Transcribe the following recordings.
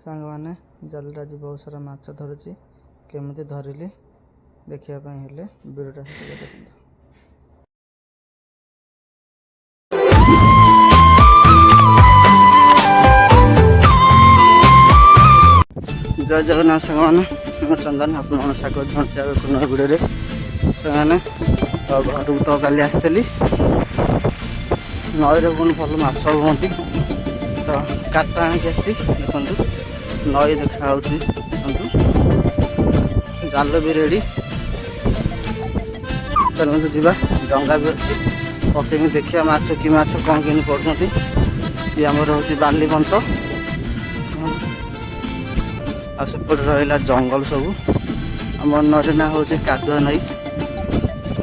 सांग मैंने जाल आज बहुत सारा माछ धरुची केमी धरली देखापी हेले वीडियोटा देखते। जय जगन्नाथ सांग मैंने चंदन आप स्वागत जन वीडियो से घर को तो काली आसती नई पुणी भल माछ हमें तो कात आणिक देखु नई देखा जाल भी रेडी चलते जीवा डंगा भी अच्छी पकड़ देखिए माछ कि माछ कौन कि पड़ुंट ये आमर हूँ बाली बंत आसपटे रहा जंगल सब आम नई ना हूँ कादुआ नई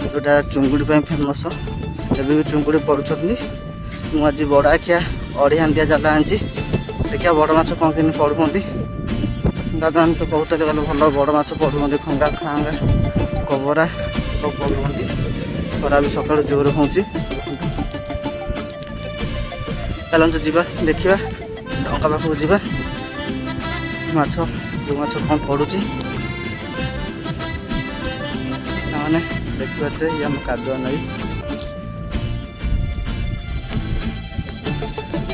जोटा चुंगुड़ी फेमस एवं भी चुंगुड़ी पड़ुंट मुझे बड़ आखिया अड़िहांदिया जाल आनी देखिए बड़ माछ कौन कि पड़ुंट दादा तो कहते गले भल बड़ माछ पड़ुंट खंगा खांगा कबरा सब पड़ुंट खरा भी सकाल जोर हो चलते जीवा देखा डंका पाखक जीवा माछ जो माछ कौन पड़ुची मैंने देखते ये आम कादुआ नई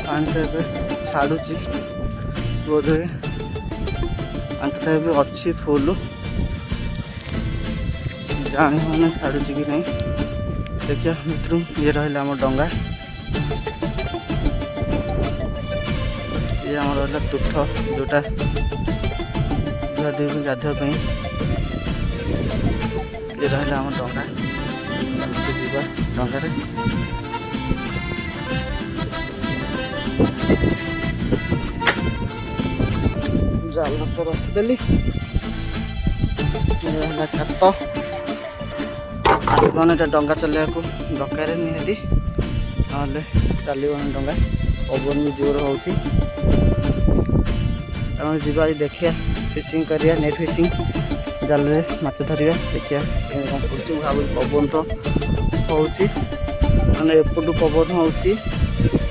पानी तो छाड़ुची बोधे पानी अच्छी फुल जानी होने छाड़ुची कि नहीं देखिए मित्रों ये रहा आम डंगा ये आम रहा तुठ जोटा धुआधुई गाधोपाई ये रहा आम डंगा चलते जीवा डंगार जाल तो रखिदेली खात मैंने डंगा चलने को दरकार निहती ना चलो डंगा पवन भी जोर हो जावा देखिया फिशिंग करिया नेट फिशिंग जाल माछ धरिया देखिया कौन पड़े भाव पवन तो हो मैंने एपटू पवन हो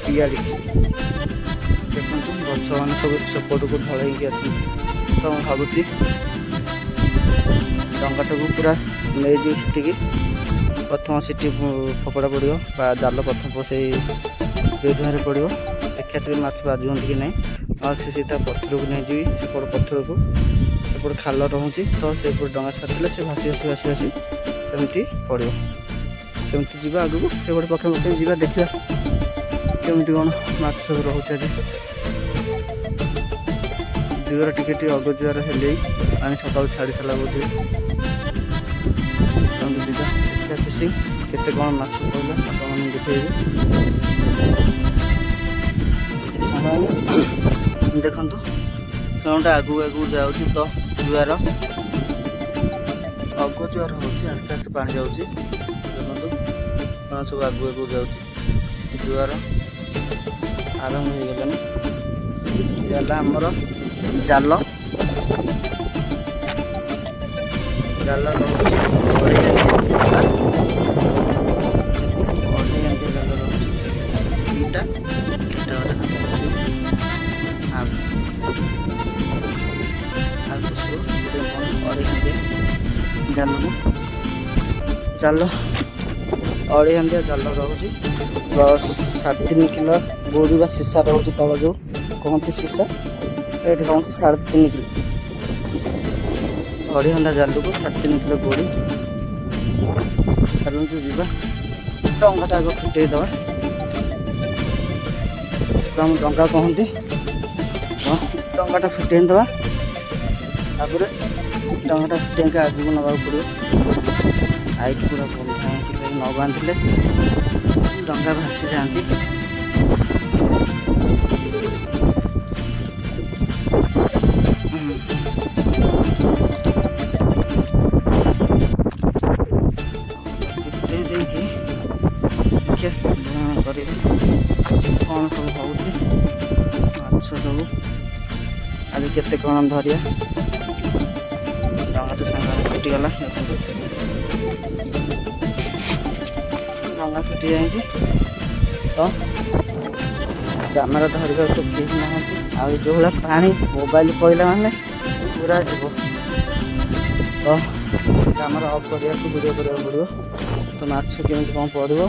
पियाड़ी देखो गछ मैंने सब सेपट को ढल तो मैं भावुँ डंगाटा को पूरा नहीं जी प्रथम सीटी फपड़ा पड़ो जाल प्रथम से व्यवहार पड़ो देखा माछ बाजुं कि नहीं और से सीधा पत्थर को नहीं जी सेपट पत्थर को सेपट खाल रोचे तो से डंगा छाड़े से भासी भासी भासी भासी सेमती पड़ो सेमती जी आगे से गोटे पक्ष पक्ष जी देखा केमी कौन माछ सब रोचे जुआर टिके अग जुआर हेले पानी सकाल छाड़ी सारा बोधे देखा फिशिंग केते कौन माछ पड़े आप देखे देखु कौनटा आगू आगू जाऊँ तो जुआर अग जुआर हो आस्ते आस्ते पानी जाऊँ देखो कौन सब आगू आगू जाऊँ जुआर आरंभ हो गलानी ये आमर जाल जाल रोचे अढ़ाई जाल रोचे दुईटा जाल जाल अढ़ाई जाल रोचे प्लस 3.5 किलो गोड़ी बा सीसा रोचे तल जो कहते सीसा ये कौन 3.5 किलो अढ़ाई जाल को 3.5 किलो गोड़ी चलते जीवा डंगाटा आगे फिटेदवा आम डंगा कहते डंगाटा फिटेदवा तापर डंगाटा फिटे आगे नवा पड़ो आईट पूरा बंधा न बांधे डंगा भासी जाती कौन सब हो माछ सब आज केते कौन धरिया डंगा सांग फुटीगला डंगा फुटी जाए तो କ୍ୟାମେରା ଧରିବାକୁ ତ କେହି ନାହାନ୍ତି। ଆଉ ଯେଉଁ ଭଳିଆ ପାଣି ମୋବାଇଲ ପଇଲା ମାନେ ପୁରା ଯିବ। ତ କ୍ୟାମେରା ଅଫ୍ କରିବାକୁ ଭିଡ଼ିଓ କରିବାକୁ ପଡ଼ିବ। ତ ମାଛ କେମିତି କ'ଣ ପଡ଼ିବ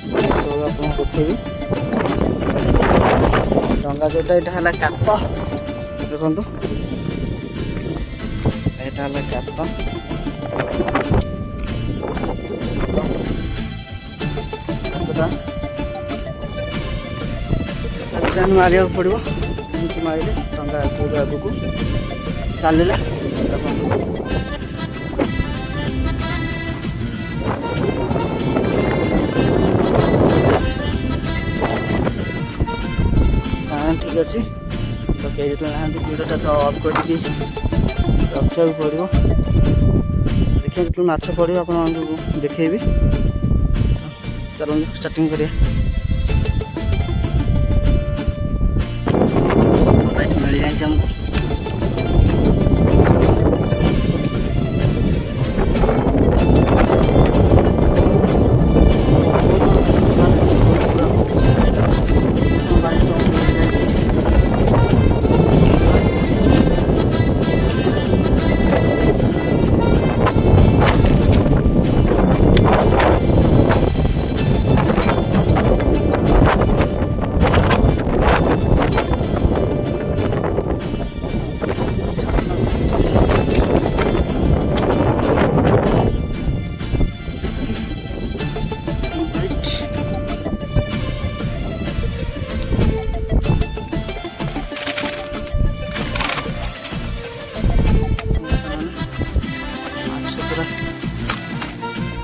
ସେତେବେଳେ ଆପଣଙ୍କୁ ଦେଖେଇବି। ଡଙ୍ଗା ଯେଉଁଟା ଏଇଟା ହେଲା କାତ, ଦେଖନ୍ତୁ ଏଇଟା ହେଲା କାତ। କାତଟା ମାରିବାକୁ ପଡ଼ିବ। ଏମିତି ମାରିଲେ ଡଙ୍ଗା ଆଗକୁ ଚାଲିଲେ ଦେଖନ୍ତୁ ଠିକ୍ ଅଛି। ତ କେହି ଯେତେବେଳେ ନାହାନ୍ତି ଭିଡ଼ିଓଟା ତ ଅଫ୍ କରିକି ରଖିବାକୁ ପଡ଼ିବ। ଦେଖିବା ଯେତେବେଳେ ମାଛ ପଡ଼ିବ ଆପଣମାନଙ୍କୁ ଦେଖେଇବି। ଚାଲନ୍ତୁ ଷ୍ଟାର୍ଟିଂ କରିବା। ମିଳିଯାଇଛି ଆମକୁ।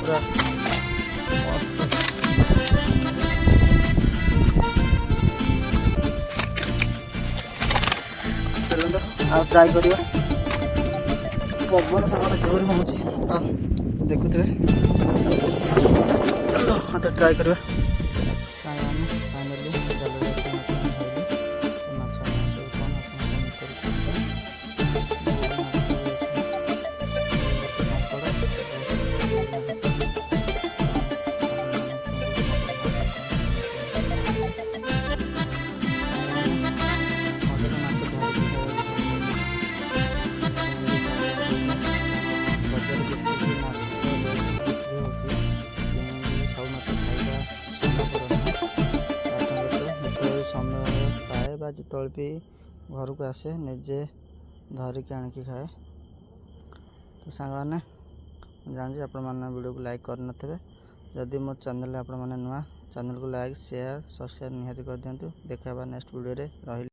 ପୁରା ଚାଲନ୍ତୁ ଆଉ ଟ୍ରାଏ କରିବା। ପବନ ସାଙ୍ଗରେ ଜୋର ହେଉଛି ତ ଦେଖୁଥିବେ। ଚାଲ ମତେ ଟ୍ରାଏ କରିବା। ଯେତେବେଳେ ବି ଘରକୁ ଆସେ ନିଜେ ଧରିକି ଆଣିକି ଖାଏ। ତ ସାଙ୍ଗମାନେ ମୁଁ ଜାଣିଛି ଆପଣମାନେ ଭିଡ଼ିଓକୁ ଲାଇକ୍ କରିନଥିବେ। ଯଦି ମୋ ଚ୍ୟାନେଲରେ ଆପଣମାନେ ନୂଆ, ଚ୍ୟାନେଲକୁ ଲାଇକ୍ ସେୟାର ସବସ୍କ୍ରାଇବ୍ ନିହାତି କରିଦିଅନ୍ତୁ। ଦେଖା ହେବା ନେକ୍ସଟ ଭିଡ଼ିଓରେ। ରହିଲି।